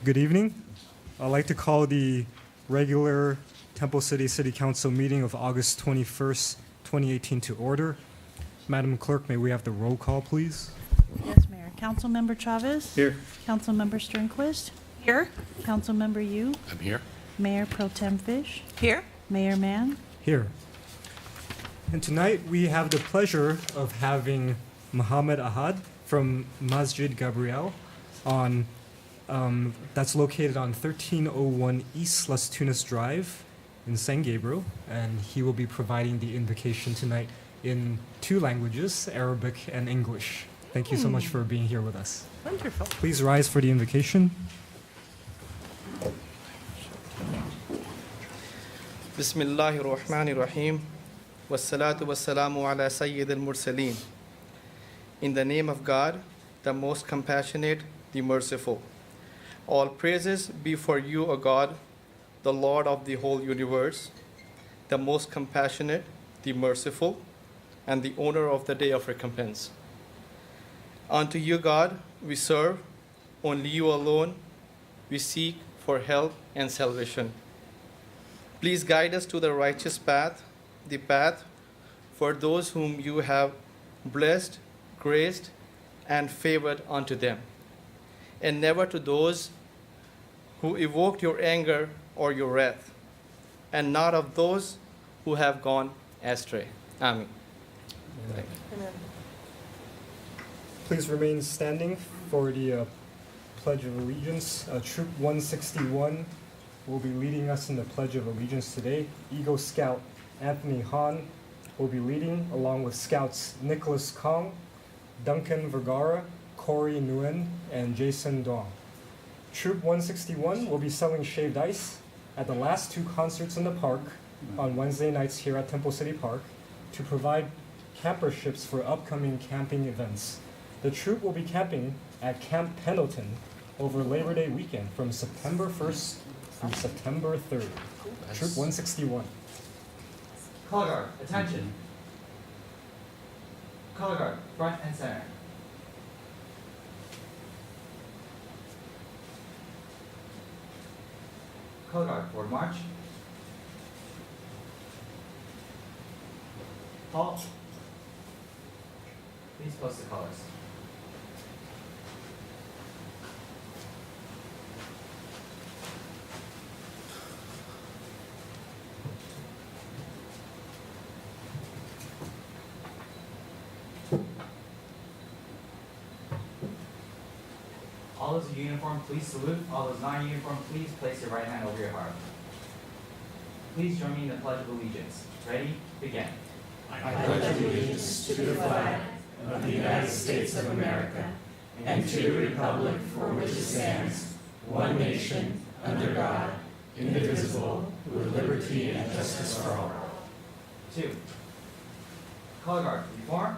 Good evening. I'd like to call the regular Temple City City Council meeting of August 21st, 2018 to order. Madam Clerk, may we have the roll call, please? Yes, Mayor. Councilmember Chavez? Here. Councilmember Sternquist? Here. Councilmember Yu? I'm here. Mayor Pro Tem Fish? Here. Mayor Mann? Here. And tonight we have the pleasure of having Muhammad Ahad from Masjid Gabriel on that's located on 1301 East Las Tunas Drive in San Gabriel, and he will be providing the invocation tonight in two languages, Arabic and English. Thank you so much for being here with us. Wonderful. Please rise for the invocation. Bismillahir Rahmanir Rahim. Wassalatu wassalamu ala Sayyidil Mursaleen. In the name of God, the most compassionate, the merciful. All praises be for you, O God, the Lord of the whole universe, the most compassionate, the merciful, and the owner of the day of recompense. Unto you, God, we serve, only you alone we seek for help and salvation. Please guide us to the righteous path, the path for those whom you have blessed, graced, and favored unto them, and never to those who evoked your anger or your wrath, and not of those who have gone astray. Amen. Thank you. Amen. Please remain standing for the Pledge of Allegiance. Troop 161 will be leading us in the Pledge of Allegiance today. Eagle Scout Anthony Hahn will be leading, along with Scouts Nicholas Kong, Duncan Vergara, Corey Nguyen, and Jason Dong. Troop 161 will be selling shaved ice at the last two concerts in the park on Wednesday nights here at Temple City Park to provide camperships for upcoming camping events. The troop will be camping at Camp Pendleton over Labor Day weekend from September 1st through September 3rd. Troop 161. Color guard, attention. Color guard, front and center. Color guard, forward march. Halt. Please post the colors. All those in uniform, please salute. All those not in uniform, please place your right hand over your heart. Please join me in the Pledge of Allegiance. Ready? Begin. I pledge allegiance to the flag of the United States of America and to the republic for which it stands, one nation, under God, indivisible, with liberty and justice for all. 2. Color guard, reform.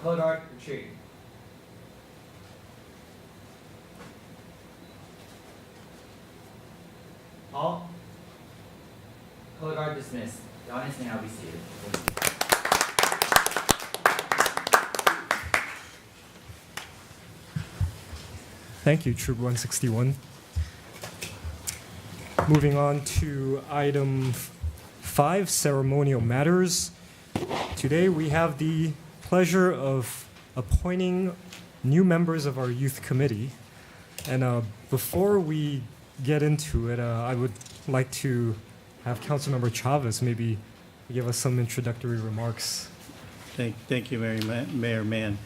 Color guard, retreat. Halt. Color guard dismissed. The audience may now be seated. Thank you, Troop 161. Moving on to item 5, ceremonial matters. Today we have the pleasure of appointing new members of our youth committee. And before we get into it, I would like to have Councilmember Chavez maybe give us some introductory remarks. Thank you, Mayor Mann.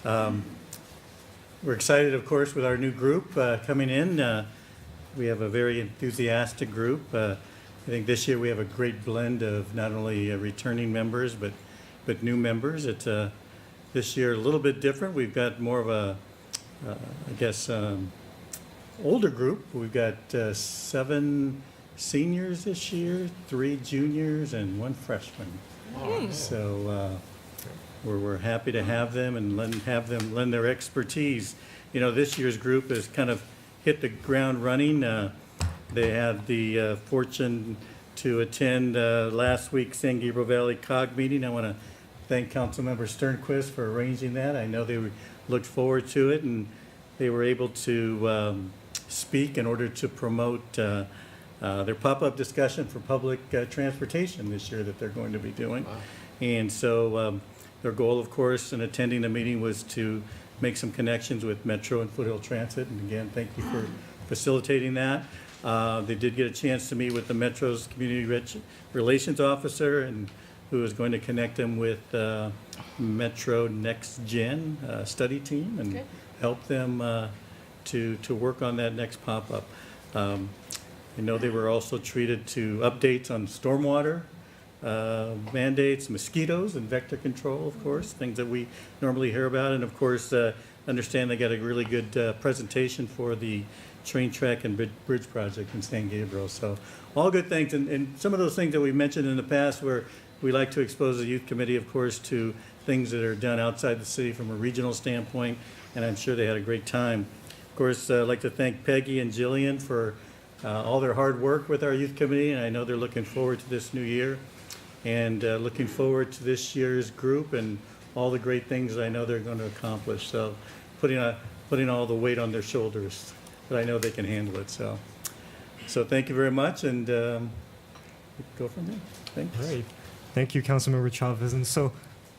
We're excited, of course, with our new group coming in. We have a very enthusiastic group. I think this year we have a great blend of not only returning members, but new members. It's this year a little bit different. We've got more of a, older group. We've got 7 seniors this year, 3 juniors, and 1 freshman. So we're happy to have them and have them lend their expertise. You know, this year's group has kind of hit the ground running. They had the fortune to attend last week's San Gabriel Valley COG meeting. I want to thank Councilmember Sternquist for arranging that. I know they looked forward to it, and they were able to speak in order to promote their pop-up discussion for public transportation this year that they're going to be doing. Wow. And so their goal, of course, in attending the meeting was to make some connections with Metro and Foothill Transit. And again, thank you for facilitating that. They did get a chance to meet with the Metro's Community Relations Officer, and who is going to connect them with Metro Next Gen study team and help them to work on that next pop-up. I know they were also treated to updates on stormwater mandates, mosquitoes, and vector control, of course, things that we normally hear about. And of course, understand they got a really good presentation for the train track and bridge project in San Gabriel. So all good things. And some of those things that we mentioned in the past where we like to expose the youth committee, of course, to things that are done outside the city from a regional standpoint. And I'm sure they had a great time. Of course, I'd like to thank Peggy and Jillian for all their hard work with our youth committee. And I know they're looking forward to this new year and looking forward to this year's group and all the great things I know they're going to accomplish. So putting all the weight on their shoulders, but I know they can handle it. So thank you very much, and go from there. Thanks. All right. Thank you, Councilmember Chavez. And so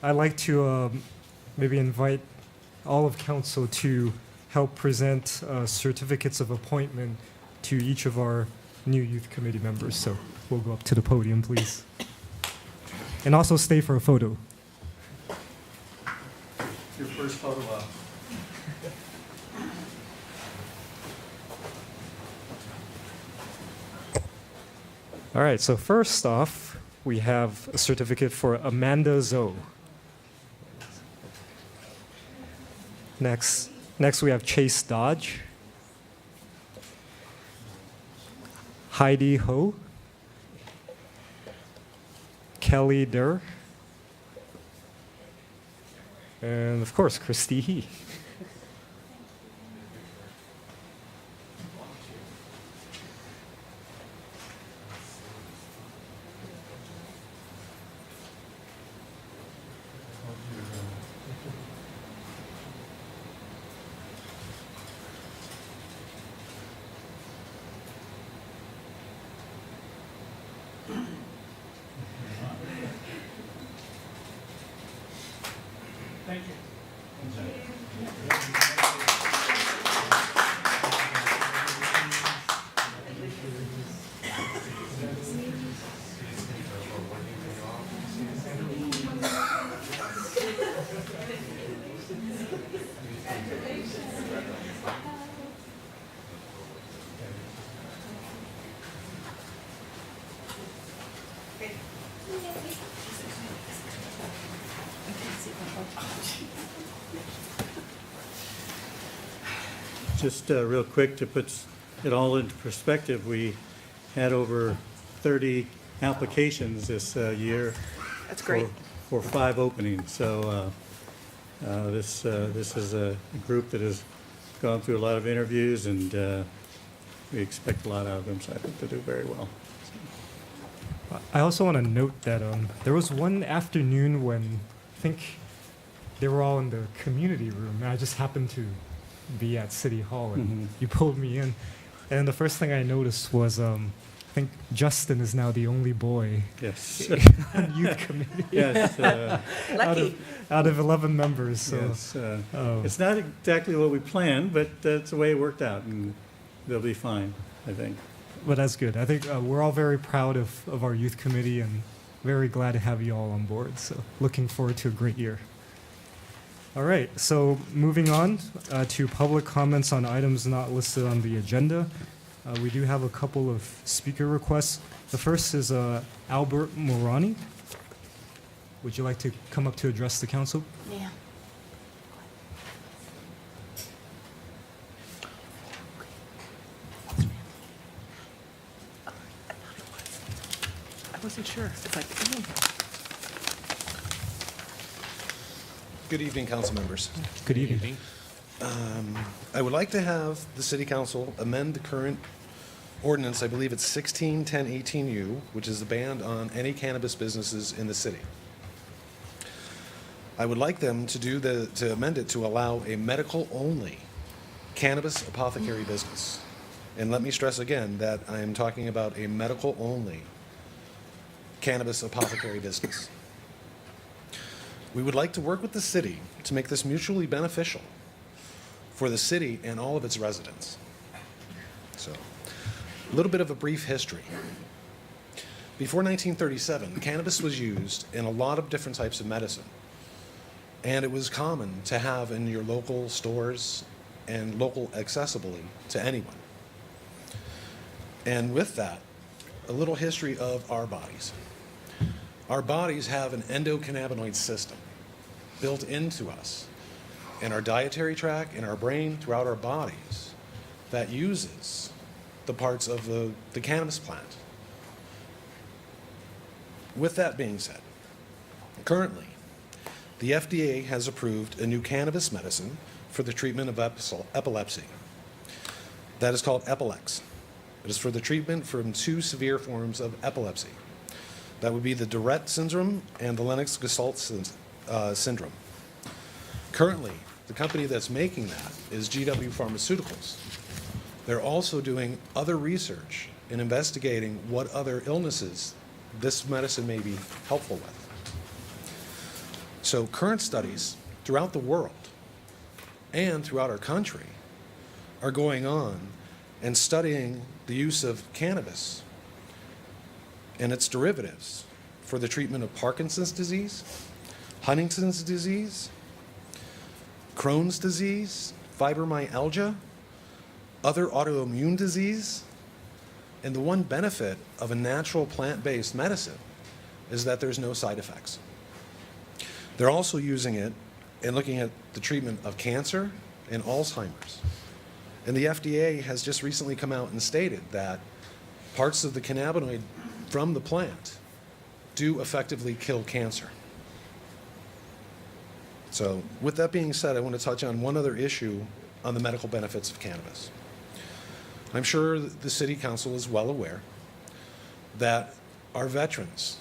I'd like to maybe invite all of council to help present certificates of appointment to each of our new youth committee members. So we'll go up to the podium, please. And also stay for a photo. Your first photo op. All right, so first off, we have a certificate for Amanda Zoe. Next we have Chase Dodge, Heidi Ho, Kelly Durr, and of course, Christy He. Thank you. Just real quick to put it all into perspective, we had over 30 applications this year. That's great. For 5 openings. So this is a group that has gone through a lot of interviews, and we expect a lot out of them, so I think they'll do very well. I also want to note that there was one afternoon when I think they were all in the community room, and I just happened to be at City Hall, and you pulled me in. And the first thing I noticed was I think Justin is now the only boy Yes. on youth committee. Yes. Lucky. Out of 11 members. So Yes. It's not exactly what we planned, but that's the way it worked out, and they'll be fine, I think. But that's good. I think we're all very proud of our youth committee and very glad to have you all on board. So looking forward to a great year. All right, so moving on to public comments on items not listed on the agenda. We do have a couple of speaker requests. The first is Albert Morani. Would you like to come up to address the council? Yeah. I wasn't sure. It's like, Good evening, council members. Good evening. I would like to have the city council amend the current ordinance, I believe it's 161018U, which is the ban on any cannabis businesses in the city. I would like them to amend it to allow a medical-only cannabis apothecary business. And let me stress again that I am talking about a medical-only cannabis apothecary business. We would like to work with the city to make this mutually beneficial for the city and all of its residents. So, a little bit of a brief history. Before 1937, cannabis was used in a lot of different types of medicine. And it was common to have in your local stores and local accessibly to anyone. And with that, a little history of our bodies. Our bodies have an endocannabinoid system built into us in our dietary tract, in our brain, throughout our bodies that uses the parts of the cannabis plant. With that being said, currently, the FDA has approved a new cannabis medicine for the treatment of epilepsy. That is called Epilex. It is for the treatment from two severe forms of epilepsy. That would be the Tourette syndrome and the Lennox-Gastaut syndrome. Currently, the company that's making that is GW Pharmaceuticals. They're also doing other research and investigating what other illnesses this medicine may be helpful with. So current studies throughout the world and throughout our country are going on and studying the use of cannabis and its derivatives for the treatment of Parkinson's disease, Huntington's disease, Crohn's disease, fibromyalgia, other autoimmune disease. And the one benefit of a natural plant-based medicine is that there's no side effects. They're also using it and looking at the treatment of cancer and Alzheimer's. And the FDA has just recently come out and stated that parts of the cannabinoid from the plant do effectively kill cancer. So with that being said, I want to touch on one other issue on the medical benefits of cannabis. I'm sure the City Council is well aware that our veterans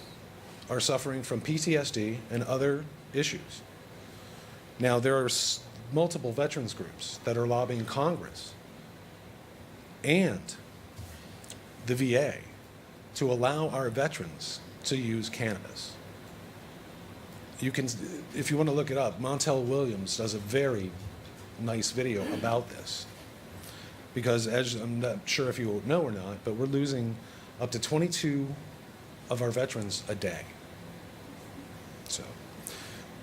are suffering from PTSD and other issues. Now, there are multiple veterans groups that are lobbying Congress and the VA to allow our veterans to use cannabis. You can, if you want to look it up, Montel Williams does a very nice video about this. Because as I'm not sure if you know or not, but we're losing up to 22 of our veterans a day. So,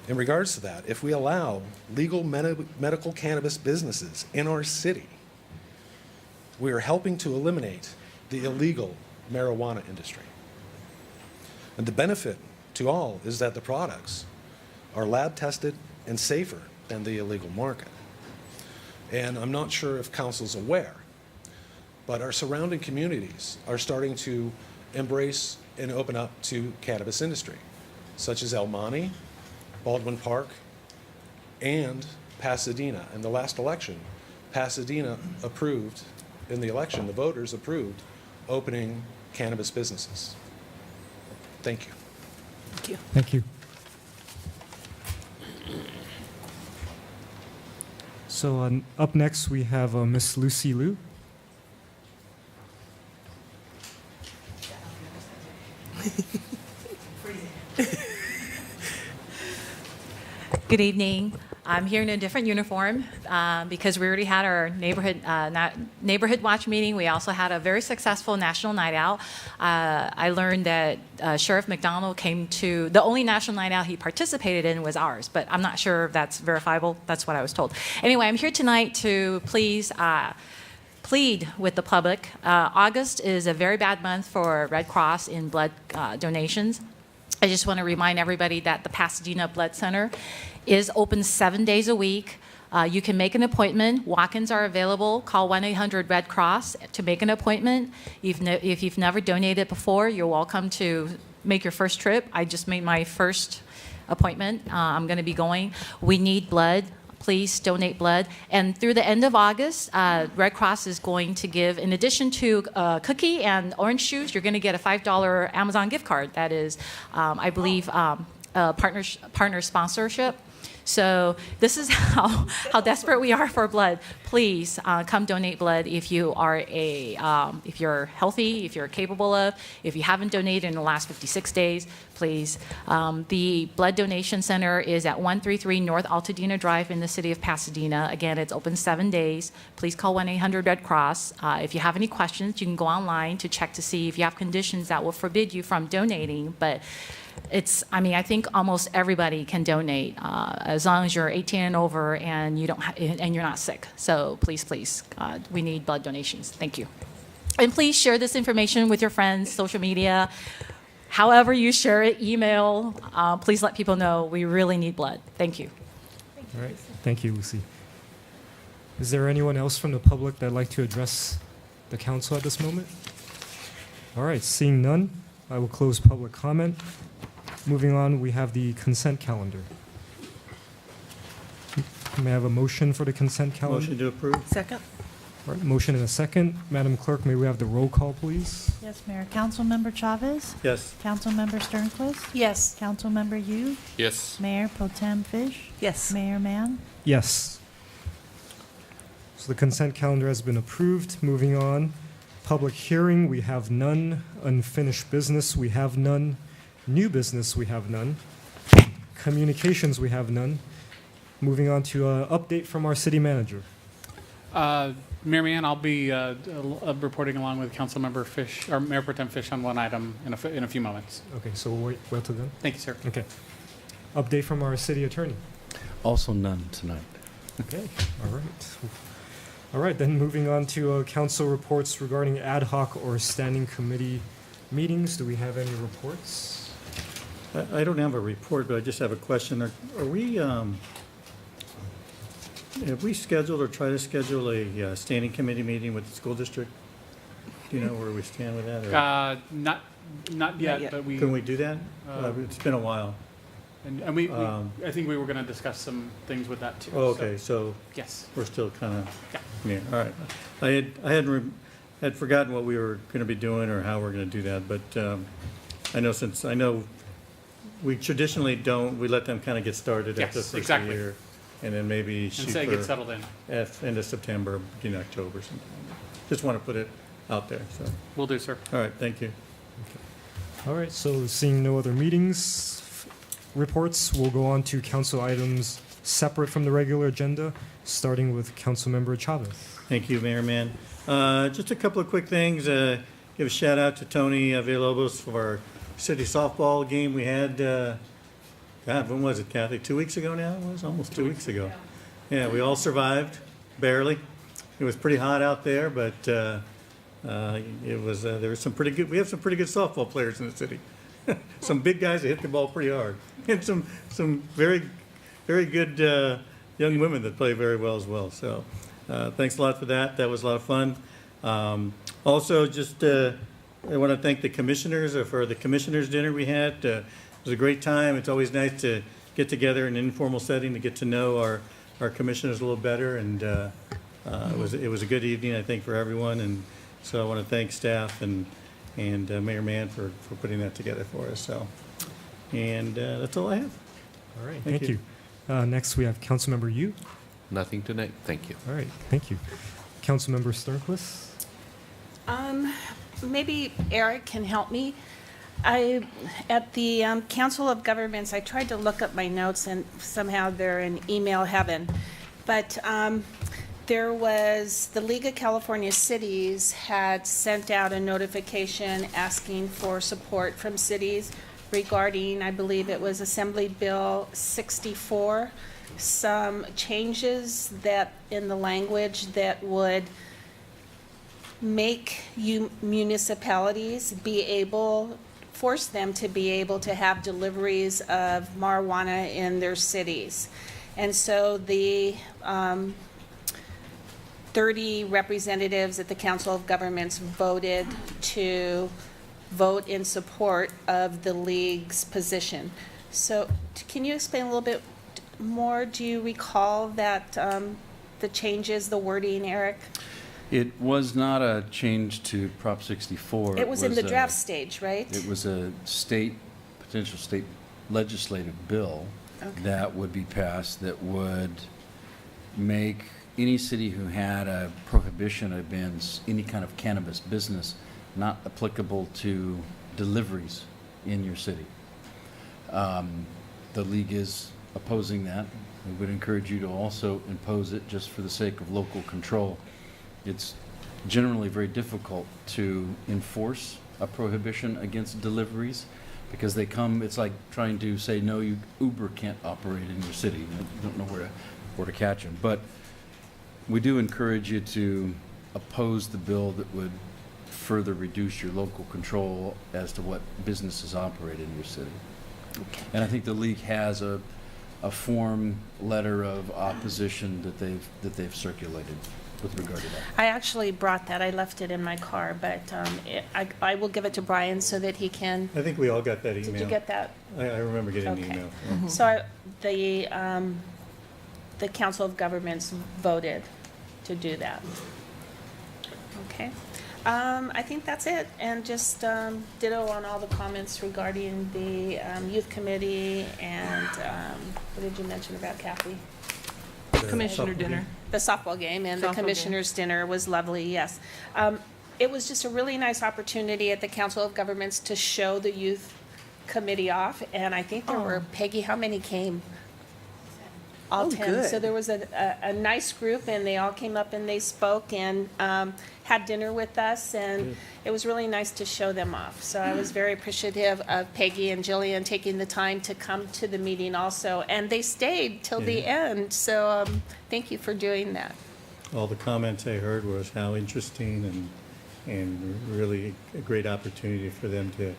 in regards to that, if we allow legal medical cannabis businesses in our city, we are helping to eliminate the illegal marijuana industry. And the benefit to all is that the products are lab tested and safer than the illegal market. And I'm not sure if council's aware, but our surrounding communities are starting to embrace and open up to cannabis industry, such as El Monte, Baldwin Park, and Pasadena. In the last election, Pasadena approved, in the election, the voters approved opening cannabis businesses. Thank you. Thank you. Thank you. So up next we have Miss Lucy Liu. Good evening. I'm here in a different uniform because we already had our neighborhood watch meeting. We also had a very successful national night out. I learned that Sheriff McDonald came to, the only national night out he participated in was ours, but I'm not sure if that's verifiable. That's what I was told. Anyway, I'm here tonight to plead with the public. August is a very bad month for Red Cross in blood donations. I just want to remind everybody that the Pasadena Blood Center is open 7 days a week. You can make an appointment. Walk-ins are available. Call 1-800-RED Cross to make an appointment. If you've never donated before, you're welcome to make your first trip. I just made my first appointment. I'm going to be going. We need blood. Please donate blood. And through the end of August, Red Cross is going to give, in addition to cookie and orange juice, you're going to get a $5 Amazon gift card. That is, I believe, partner sponsorship. So this is how desperate we are for blood. Please come donate blood if you are if you're healthy, if you're capable of. If you haven't donated in the last 56 days, please. The blood donation center is at 133 North Altadena Drive in the city of Pasadena. Again, it's open 7 days. Please call 1-800-RED Cross. If you have any questions, you can go online to check to see if you have conditions that will forbid you from donating. But I think almost everybody can donate as long as you're 18 and over and and you're not sick. So please, we need blood donations. Thank you. And please share this information with your friends, social media, however you share it, email. Please let people know we really need blood. Thank you. All right. Thank you, Lucy. Is there anyone else from the public that'd like to address the council at this moment? All right. Seeing none, I will close public comment. Moving on, we have the consent calendar. May I have a motion for the consent calendar? Motion to approve. Second? All right, motion and a second. Madam Clerk, may we have the roll call, please? Yes, Mayor. Councilmember Chavez? Yes. Councilmember Sternquist? Yes. Councilmember Yu? Yes. Mayor Pro Tem Fish? Yes. Mayor Mann? Yes. So the consent calendar has been approved. Moving on, public hearing, we have none. Unfinished business, we have none. New business, we have none. Communications, we have none. Moving on to an update from our city manager. Mayor Mann, I'll be reporting along with Councilmember Fish, or Mayor Pro Tem Fish, on one item in a few moments. Okay, so we'll wait till then. Thank you, sir. Okay. Update from our city attorney. Also none tonight. Okay, all right. All right, then moving on to council reports regarding ad hoc or standing committee meetings. Do we have any reports? I don't have a report, but I just have a question. Are we, have we scheduled or tried to schedule a standing committee meeting with the school district? Do you know where we stand with that? Or Not yet, yet. but we. can we do that? It's been a while. And we I think we were going to discuss some things with that too. Oh, okay, so Yes. we're still kind of, Yeah. yeah, all right. I had forgotten what we were going to be doing or how we're going to do that, but I know we traditionally don't, we let them kind of get started at the Yes, first exactly. year, and then maybe And shoot say get for settled in. end of September, beginning of October, something like that. Just want to put it out there, so, Will do, sir. all right, thank you. All right, so seeing no other meetings, reports, we'll go on to council items separate from the regular agenda, starting with Councilmember Chavez. Thank you, Mayor Mann. Just a couple of quick things. Give a shout out to Tony Villalobos for our city softball game we had. God, when was it, Kathy? 2 weeks ago now? It was almost 2 weeks ago. Yeah, we all survived, barely. It was pretty hot out there, but it was. There was some pretty good. We have some pretty good softball players in the city. Some big guys that hit the ball pretty hard, and some very good young women that play very well as well. So. Thanks a lot for that. That was a lot of fun. Also, just I want to thank the commissioners for the commissioners dinner we had. It was a great time. It's always nice to get together in an informal setting to get to know our commissioners a little better. And it was a good evening, I think, for everyone. And so I want to thank staff and Mayor Mann for putting that together for us. So, and that's all I have. All right, Thank thank you. Next, we have Councilmember Yu. Nothing tonight. Thank you. All right, thank you. Councilmember Sternquist. Maybe Eric can help me. At the Council of Governments, I tried to look up my notes and somehow they're in email heaven. But there was, the League of California Cities had sent out a notification asking for support from cities regarding, I believe it was Assembly Bill 64, some changes that in the language that would make municipalities force them to be able to have deliveries of marijuana in their cities. And so the 30 representatives at the Council of Governments voted to vote in support of the League's position. So can you explain a little bit more? Do you recall that the changes, the wording, Eric? It was not a change to Prop 64. It was in the a- draft stage, right? It was a potential state legislative bill Okay. that would be passed that would make any city who had a prohibition against any kind of cannabis business not applicable to deliveries in your city. The league is opposing that. We would encourage you to also impose it just for the sake of local control. It's generally very difficult to enforce a prohibition against deliveries because they come, it's like trying to say, no, Uber can't operate in your city. You don't know where to catch them. But we do encourage you to oppose the bill that would further reduce your local control as to what businesses operate in your city. Okay. And I think the league has a form letter of opposition that they've circulated with regard to that. I actually brought that. I left it in my car, but I will give it to Brian so that he can. I think we all got that email. Did you get that? I remember getting the Okay. email. So the Council of Governments voted to do that. Okay. I think that's it. And just ditto on all the comments regarding the youth committee and what did you mention about Kathy? Commissioner dinner. The softball game and the Softball game. commissioner's dinner was lovely, yes. It was just a really nice opportunity at the Council of Governments to show the youth committee off, and I think there were, Peggy, how many came? All Oh, 10. good. So there was a nice group, and they all came up and they spoke and had dinner with us, and it was really nice to show them off. So I was very appreciative of Peggy and Jillian taking the time to come to the meeting also, and they stayed till the end. So thank you for doing that. All the comments I heard was how interesting and really a great opportunity for them to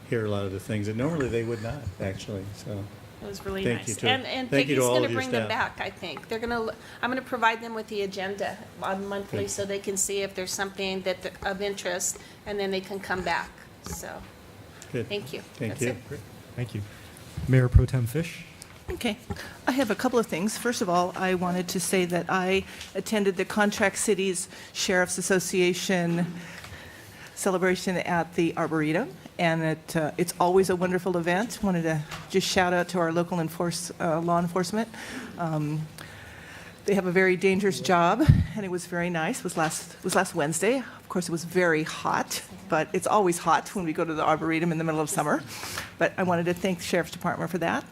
hear a lot of the things that normally they would not, actually, so. It was really Thank nice. you to- And thank you Peggy's to all going of to your bring them staff. back, I think. I'm going to provide them with the agenda on monthly Good. so they can see if there's something of interest, and then they can come back. So, Good. thank you. Thank That's you. it. Thank you. Mayor Pro Tem Fish? Okay. I have a couple of things. First of all, I wanted to say that I attended the Contract Cities Sheriff's Association celebration at the Arboretum, and it's always a wonderful event. Wanted to just shout out to our local law enforcement. They have a very dangerous job, and it was very nice. It was last Wednesday. Of course, it was very hot, but it's always hot when we go to the Arboretum in the middle of summer. But I wanted to thank the Sheriff's Department for that.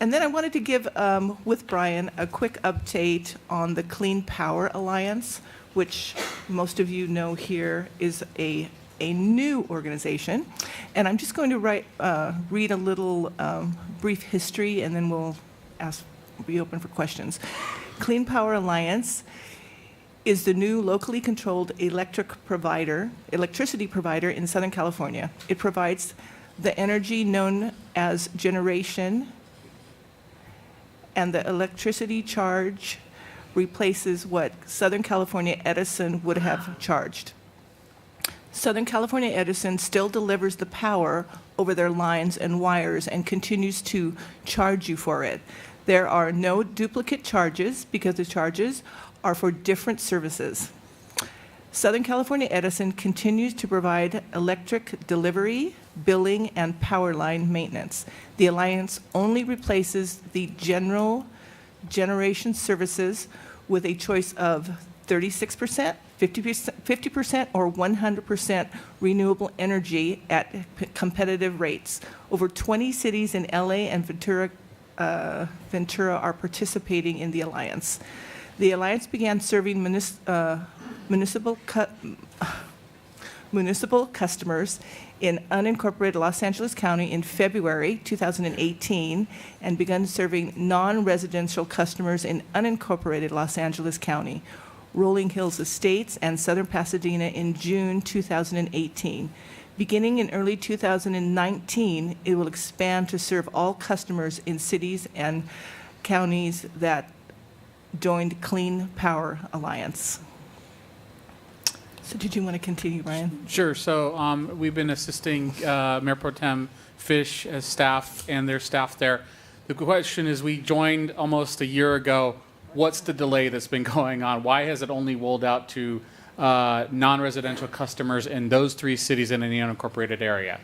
And then I wanted to give, with Brian, a quick update on the Clean Power Alliance, which most of you know here is a new organization. And I'm just going to read a little brief history, and then we'll be open for questions. Clean Power Alliance is the new locally controlled electricity provider in Southern California. It provides the energy known as generation, and the electricity charge replaces what Southern California Edison would have charged. Southern California Edison still delivers the power over their lines and wires and continues to charge you for it. There are no duplicate charges because the charges are for different services. Southern California Edison continues to provide electric delivery, billing, and power line maintenance. The Alliance only replaces the general generation services with a choice of 36%, 50%, or 100% renewable energy at competitive rates. Over 20 cities in LA and Ventura are participating in the Alliance. The Alliance began serving municipal customers in unincorporated Los Angeles County in February 2018 and begun serving non-residential customers in unincorporated Los Angeles County, Rolling Hills Estates, and Southern Pasadena in June 2018. Beginning in early 2019, it will expand to serve all customers in cities and counties that joined Clean Power Alliance. So did you want to continue, Ryan? Sure. So we've been assisting Mayor Pro Tem Fish as staff and their staff there. The question is, we joined almost a year ago. What's the delay that's been going on? Why has it only rolled out to non-residential customers in those 3 cities in the unincorporated area?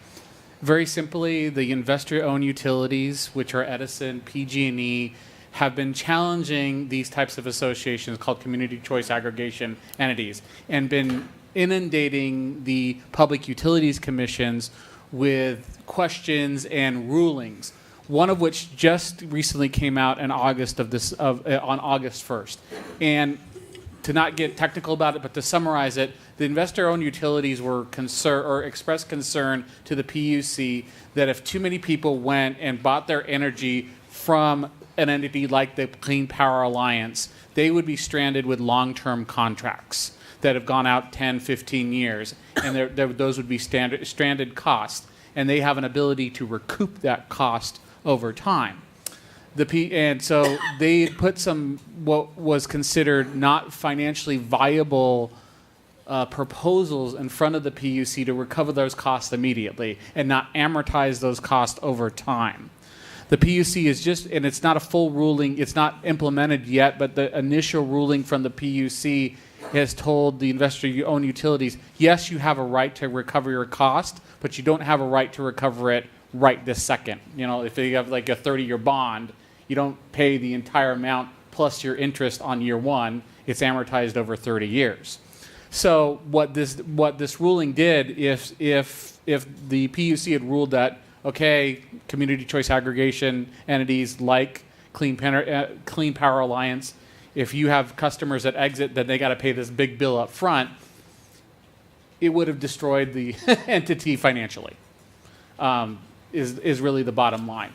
Very simply, the investor-owned utilities, which are Edison, PG&E, have been challenging these types of associations called community choice aggregation entities and been inundating the public utilities commissions with questions and rulings, one of which just recently came out in August on August 1st. And to not get technical about it, but to summarize it, the investor-owned utilities were expressed concern to the PUC that if too many people went and bought their energy from an entity like the Clean Power Alliance, they would be stranded with long-term contracts that have gone out 10, 15 years, and those would be stranded costs, and they have an ability to recoup that cost over time. And so they put some what was considered not financially viable proposals in front of the PUC to recover those costs immediately and not amortize those costs over time. The PUC is just, and it's not a full ruling, it's not implemented yet, but the initial ruling from the PUC has told the investor-owned utilities, yes, you have a right to recover your cost, but you don't have a right to recover it right this second. You know, if you have like a 30-year bond, you don't pay the entire amount plus your interest on year 1. It's amortized over 30 years. So what this ruling did, if the PUC had ruled that, okay, community choice aggregation entities like Clean Power Alliance, if you have customers that exit, then they got to pay this big bill up front, it would have destroyed the entity financially, is really the bottom line.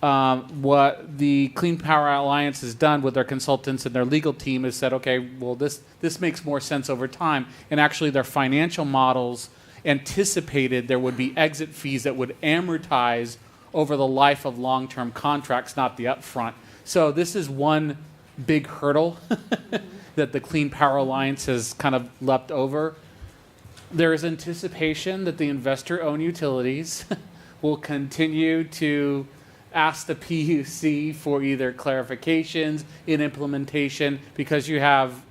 What the Clean Power Alliance has done with their consultants and their legal team is said, okay, well, this makes more sense over time. And actually their financial models anticipated there would be exit fees that would amortize over the life of long-term contracts, not the upfront. So this is one big hurdle that the Clean Power Alliance has kind of leapt over. There is anticipation that the investor-owned utilities will continue to ask the PUC for either clarifications in implementation, because you have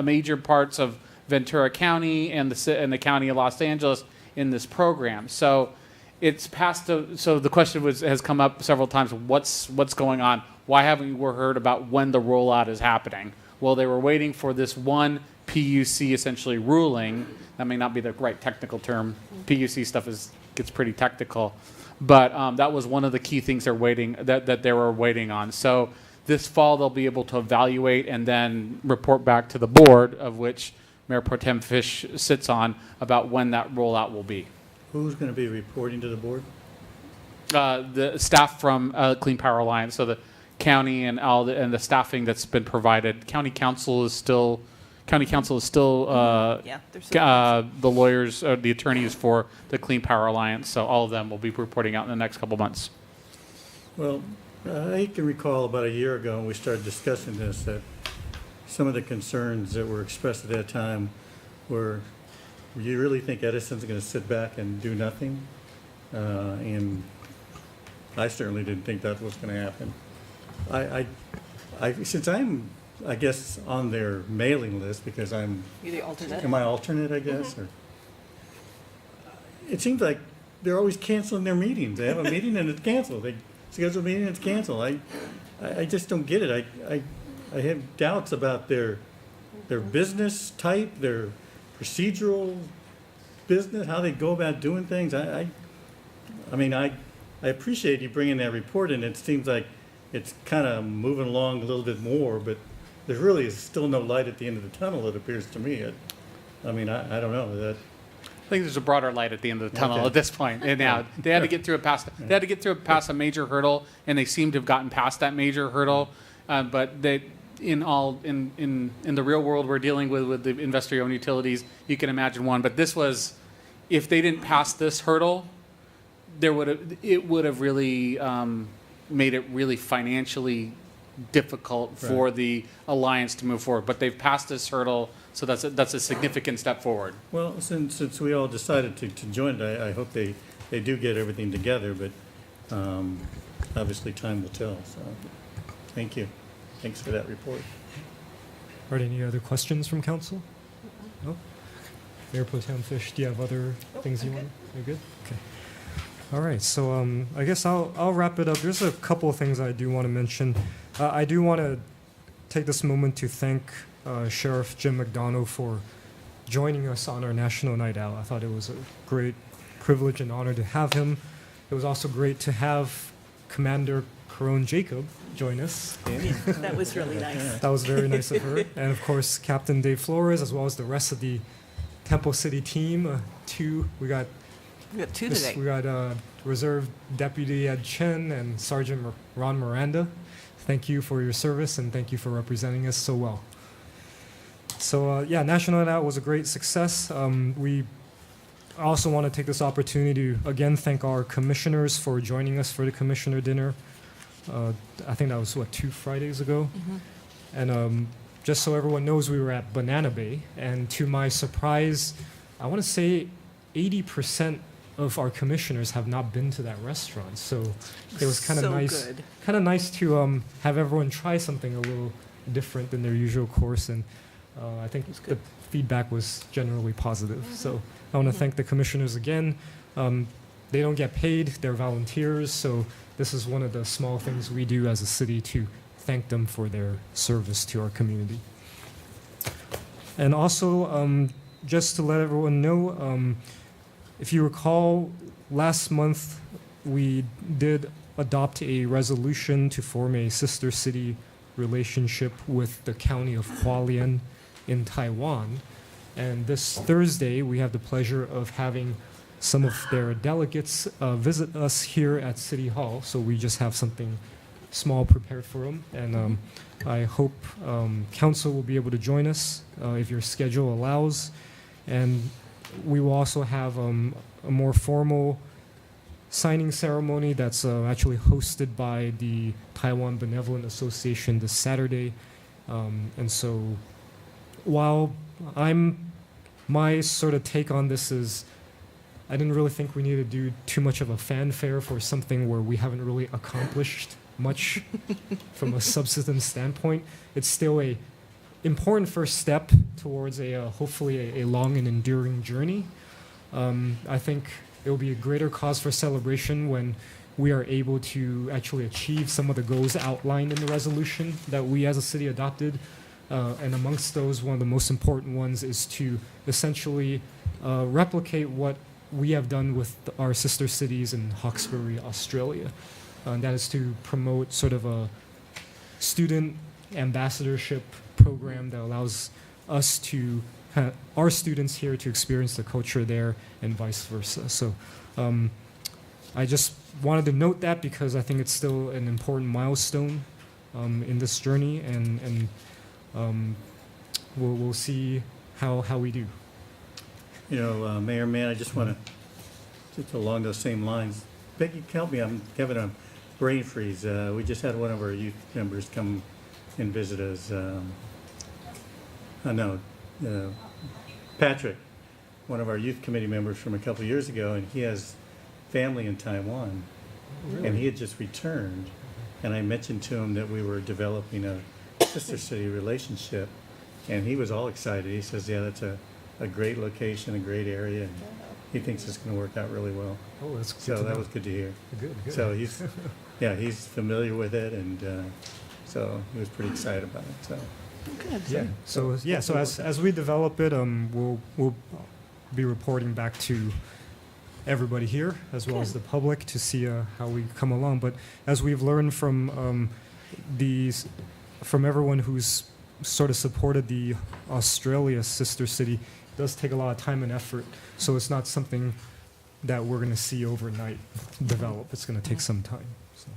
major parts of Ventura County and the County of Los Angeles in this program. So it's passed. So the question has come up several times. What's going on? Why haven't we heard about when the rollout is happening? Well, they were waiting for this one PUC essentially ruling. That may not be the right technical term. PUC stuff gets pretty technical, but that was one of the key things they were waiting on. So this fall they'll be able to evaluate and then report back to the board, of which Mayor Pro Tem Fish sits on, about when that rollout will be. Who's going to be reporting to the board? The staff from Clean Power Alliance, so the county and the staffing that's been provided. County council is still Yeah, there's the lawyers, the attorneys for the Clean Power Alliance. So all of them will be reporting out in the next couple months. Well, I can recall about a year ago when we started discussing this, that some of the concerns that were expressed at that time were, you really think Edison's going to sit back and do nothing? And I certainly didn't think that was going to happen. Since I'm, I guess, on their mailing list because You're the alternate. am I alternate, I guess? Or, it seems like they're always canceling their meetings. They have a meeting and it's canceled. They schedule a meeting and it's canceled. I just don't get it. I have doubts about their business type, their procedural business, how they go about doing things. I mean, I appreciate you bringing that report in. It seems like it's kind of moving along a little bit more, but there really is still no light at the end of the tunnel, it appears to me. I mean, I don't know. I think there's a broader light at the end of the tunnel Okay. at this point. And now they had to get through past a major hurdle, and they seem to have gotten past that major hurdle. But they, in the real world we're dealing with the investor-owned utilities, you can imagine one. But this was, if they didn't pass this hurdle, it would have really made it really financially difficult for the alliance to move forward. But they've passed this hurdle, so that's a significant step forward. Well, since we all decided to join it, I hope they do get everything together, but obviously time will tell, so thank you. Thanks for that report. Are there any other questions from council? No? Mayor Pro Tem Fish, do you have other things you want? You're good? Okay. All right, so I guess I'll wrap it up. There's a couple of things I do want to mention. I do want to take this moment to thank Sheriff Jim McDonough for joining us on our National Night Out. I thought it was a great privilege and honor to have him. It was also great to have Commander Caron Jacob join us. That was really nice. That was very nice of her. And of course, Captain Dave Flores, as well as the rest of the Temple City team. We got two today. We got Reserve Deputy Ed Chen and Sergeant Ron Miranda. Thank you for your service and thank you for representing us so well. So yeah, National Night Out was a great success. We also want to take this opportunity to again thank our commissioners for joining us for the commissioner dinner. I think that was 2 Fridays ago. And just so everyone knows, we were at Banana Bay, and to my surprise, I want to say 80% of our commissioners have not been to that restaurant. So it was kind of So nice, good. to have everyone try something a little different than their usual course. And I think the feedback was generally positive. So I want to thank the commissioners again. They don't get paid; they're volunteers. So this is one of the small things we do as a city to thank them for their service to our community. And also, just to let everyone know, if you recall, last month we did adopt a resolution to form a sister city relationship with the county of Hualien in Taiwan. And this Thursday, we have the pleasure of having some of their delegates visit us here at City Hall. So we just have something small prepared for them. And I hope council will be able to join us if your schedule allows. And we will also have a more formal signing ceremony that's actually hosted by the Taiwan Benevolent Association this Saturday. And so while my sort of take on this is, I didn't really think we needed to do too much of a fanfare for something where we haven't really accomplished much from a subsistence standpoint. It's still a important first step towards hopefully a long and enduring journey. I think it will be a greater cause for celebration when we are able to actually achieve some of the goals outlined in the resolution that we as a city adopted. And amongst those, one of the most important ones is to essentially replicate what we have done with our sister cities in Hawkesbury, Australia. And that is to promote sort of a student ambassadorship program that allows us to our students here to experience the culture there and vice versa. So I just wanted to note that because I think it's still an important milestone in this journey, and we'll see how we do. You know, Mayor Mann, I just want to, just along those same lines, Becky, help me, I'm having a brain freeze. We just had one of our youth members come and visit us. Patrick, one of our youth committee members from a couple of years ago, and he has family in Taiwan. Really? And he had just returned, and I mentioned to him that we were developing a sister city relationship, and he was all excited. He says, yeah, that's a great location, a great area, and he thinks it's going to work out really well. Oh, that's good. So that was good to hear. Good. So he's familiar with it, and so he was pretty excited about it. So Good. So as we develop it, we'll be reporting back to everybody here as well as the public to see how we come along. But as we've learned from everyone who's sort of supported the Australia sister city, it does take a lot of time and effort. So it's not something that we're going to see overnight develop. It's going to take some time. So.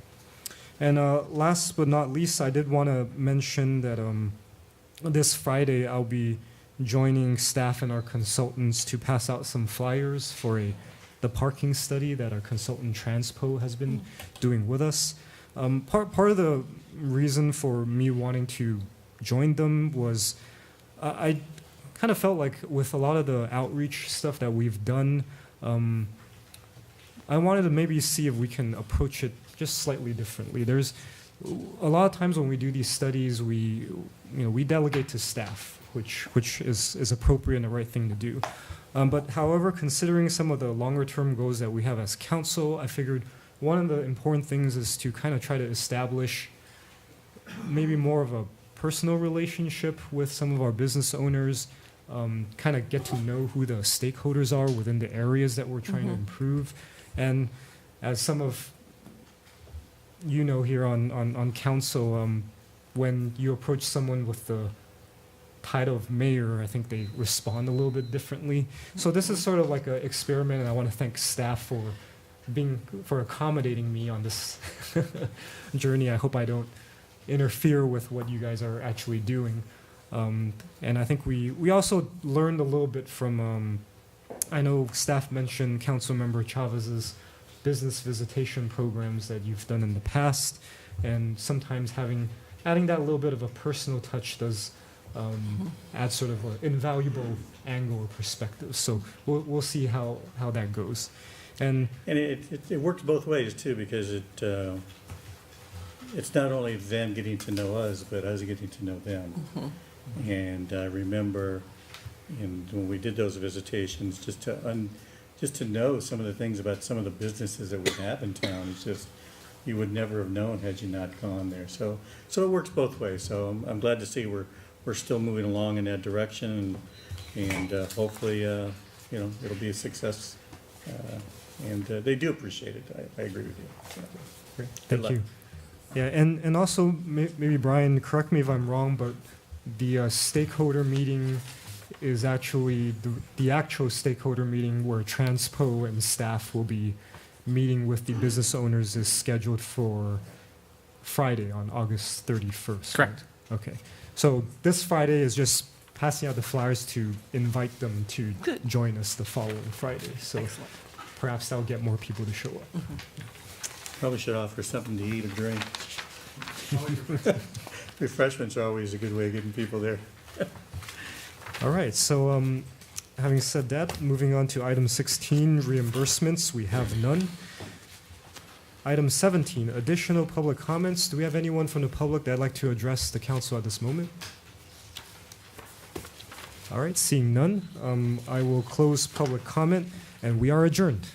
And last but not least, I did want to mention that this Friday I'll be joining staff and our consultants to pass out some flyers for the parking study that our consultant Transpo has been doing with us. Part of the reason for me wanting to join them was I kind of felt like with a lot of the outreach stuff that we've done, I wanted to maybe see if we can approach it just slightly differently. There's a lot of times when we do these studies, we delegate to staff, which is appropriate and the right thing to do. But however, considering some of the longer term goals that we have as council, I figured one of the important things is to kind of try to establish maybe more of a personal relationship with some of our business owners, kind of get to know who the stakeholders are within the areas that we're trying to improve. And as some of you know here on council, when you approach someone with the title of mayor, I think they respond a little bit differently. So this is sort of like an experiment, and I want to thank staff for accommodating me on this journey. I hope I don't interfere with what you guys are actually doing. And I think we also learned a little bit from, I know staff mentioned Councilmember Chavez's business visitation programs that you've done in the past, and sometimes adding that little bit of a personal touch does add sort of an invaluable angle or perspective. So we'll see how that goes. And it works both ways too, because it's not only them getting to know us, but us getting to know them. And I remember when we did those visitations, just to know some of the things about some of the businesses that we have in town. It's just, you would never have known had you not gone there. So it works both ways. So I'm glad to see we're still moving along in that direction, and hopefully it'll be a success. And they do appreciate it. I agree with you. So, great. good Thank luck. you. Yeah, and also maybe Brian, correct me if I'm wrong, but the stakeholder meeting is actually the actual stakeholder meeting where Transpo and staff will be meeting with the business owners is scheduled for Friday on August 31st. Correct. Right? Okay. So this Friday is just passing out the flyers to invite them to join us the following Friday. So perhaps that'll get more people to show up. Probably should offer something to eat or drink. Refreshments are always a good way of getting people there. All right, so having said that, moving on to item 16, reimbursements, we have none. Item 17, additional public comments. Do we have anyone from the public that'd like to address the council at this moment? All right, seeing none, I will close public comment, and we are adjourned.